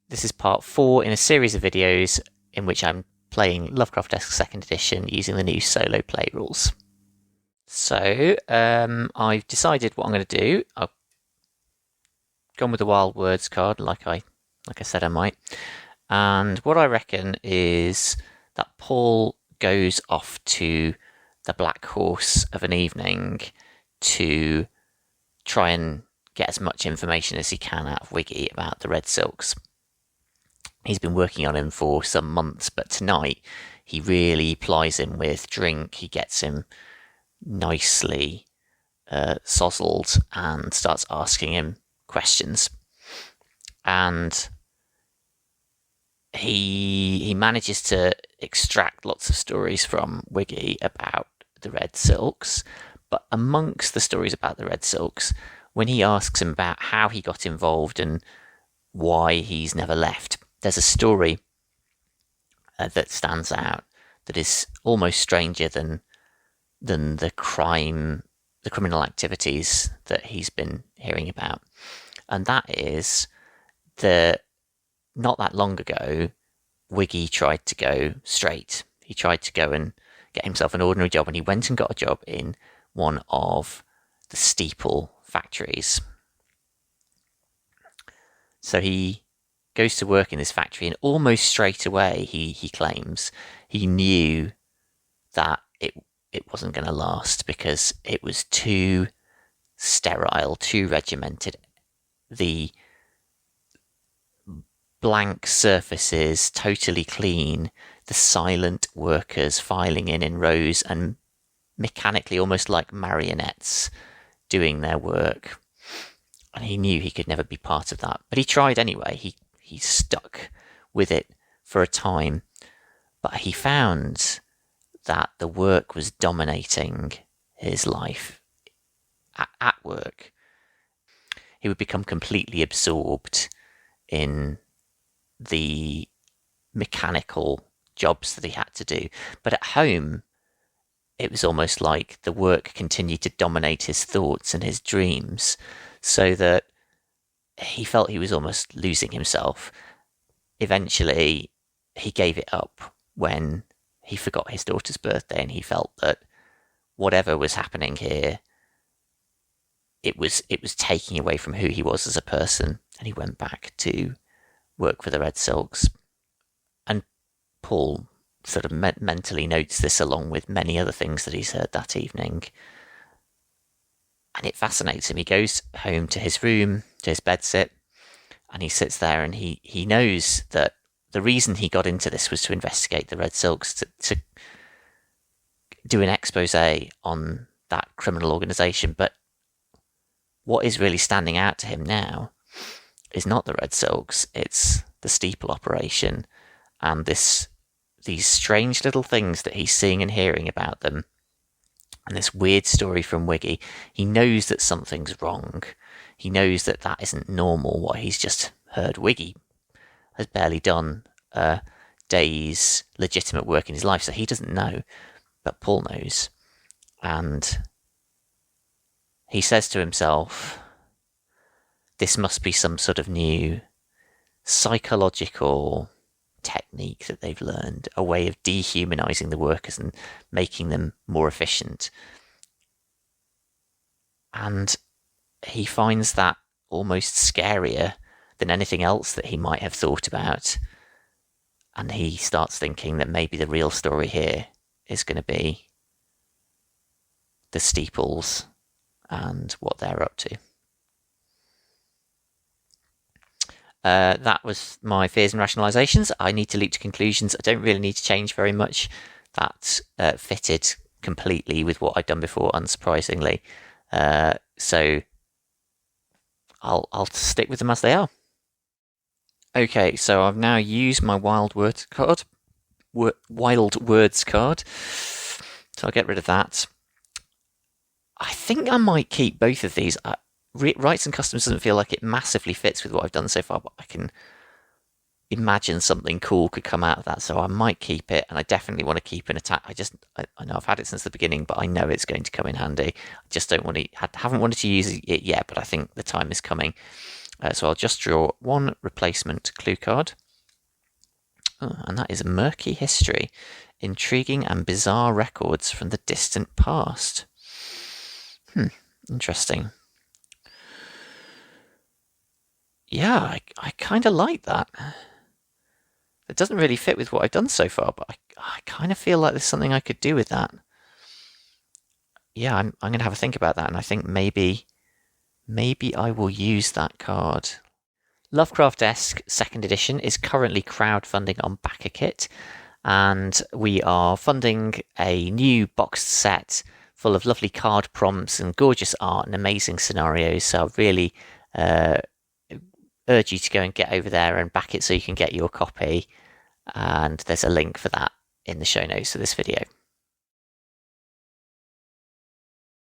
This is part 4 in a series of videos in which I'm playing Lovecraftesque 2nd edition using the new solo play rules. So, I've decided what I'm going to do. I've gone with the Wild Words card, like I said I might. And what I reckon is that Paul goes off to the Black Horse of an evening to try and get as much information as he can out of Wiggy about the Red Silks. He's been working on him for some months, but tonight he really plies him with drink. He gets him nicely sozzled and starts asking him questions. And he manages to extract lots of stories from Wiggy about the Red Silks. But amongst the stories about the Red Silks, when he asks him about how he got involved and why he's never left, there's a story that stands out that is almost stranger than the criminal activities that he's been hearing about. And that is that not that long ago, Wiggy tried to go straight. He tried to go and get himself an ordinary job, and he went and got a job in one of the steeple factories. So he goes to work in this factory, and almost straight away he claims he knew that it wasn't going to last because it was too sterile, too regimented. The blank surfaces, totally clean, the silent workers filing in rows and mechanically, almost like marionettes, doing their work. And he knew he could never be part of that. But he tried anyway. He stuck with it for a time. But he found that the work was dominating his life. At work, he would become completely absorbed in the mechanical jobs that he had to do. But at home, it was almost like the work continued to dominate his thoughts and his dreams, so that he felt he was almost losing himself. Eventually, he gave it up when he forgot his daughter's birthday, and he felt that whatever was happening here, it was taking away from who he was as a person, and he went back to work for the Red Silks. And Paul sort of mentally notes this along with many other things that he's heard that evening. And it fascinates him. He goes home to his room, to his bedsit, and he sits there, and he knows that the reason he got into this was to investigate the Red Silks, to do an expose on that criminal organisation. But what is really standing out to him now is not the Red Silks, it's the steeple operation and these strange little things that he's seeing and hearing about them, and this weird story from Wiggy. He knows that something's wrong. He knows that that isn't normal, what he's just heard. Wiggy has barely done a day's legitimate work in his life, so he doesn't know, but Paul knows. And he says to himself, this must be some sort of new psychological technique that they've learned, a way of dehumanizing the workers and making them more efficient. And he finds that almost scarier than anything else that he might have thought about. And he starts thinking that maybe the real story here is going to be the steeples and what they're up to. That was my fears and rationalizations. I need to leap to conclusions. I don't really need to change very much. That fitted completely with what I'd done before, unsurprisingly. So I'll stick with them as they are. Okay, so I've now used my Wild Words card. Wild Words card. So I'll get rid of that. I think I might keep both of these. Rights and Customs doesn't feel like it massively fits with what I've done so far, but I can imagine something cool could come out of that, so I might keep it. And I definitely want to keep an attack. I know I've had it since the beginning, but I know it's going to come in handy. I just haven't wanted to use it yet, but I think the time is coming. So I'll just draw one replacement clue card. Oh, and that is Murky History, Intriguing and Bizarre Records from the Distant Past. Interesting. Yeah, I kind of like that. It doesn't really fit with what I've done so far, but I kind of feel like there's something I could do with that. Yeah, I'm going to have a think about that, and I think maybe I will use that card. Lovecraftesque 2nd edition is currently crowdfunding on Backerkit, and we are funding a new boxed set full of lovely card prompts and gorgeous art and amazing scenarios. So I really urge you to go and get over there and back it so you can get your copy. And there's a link for that in the show notes of this video.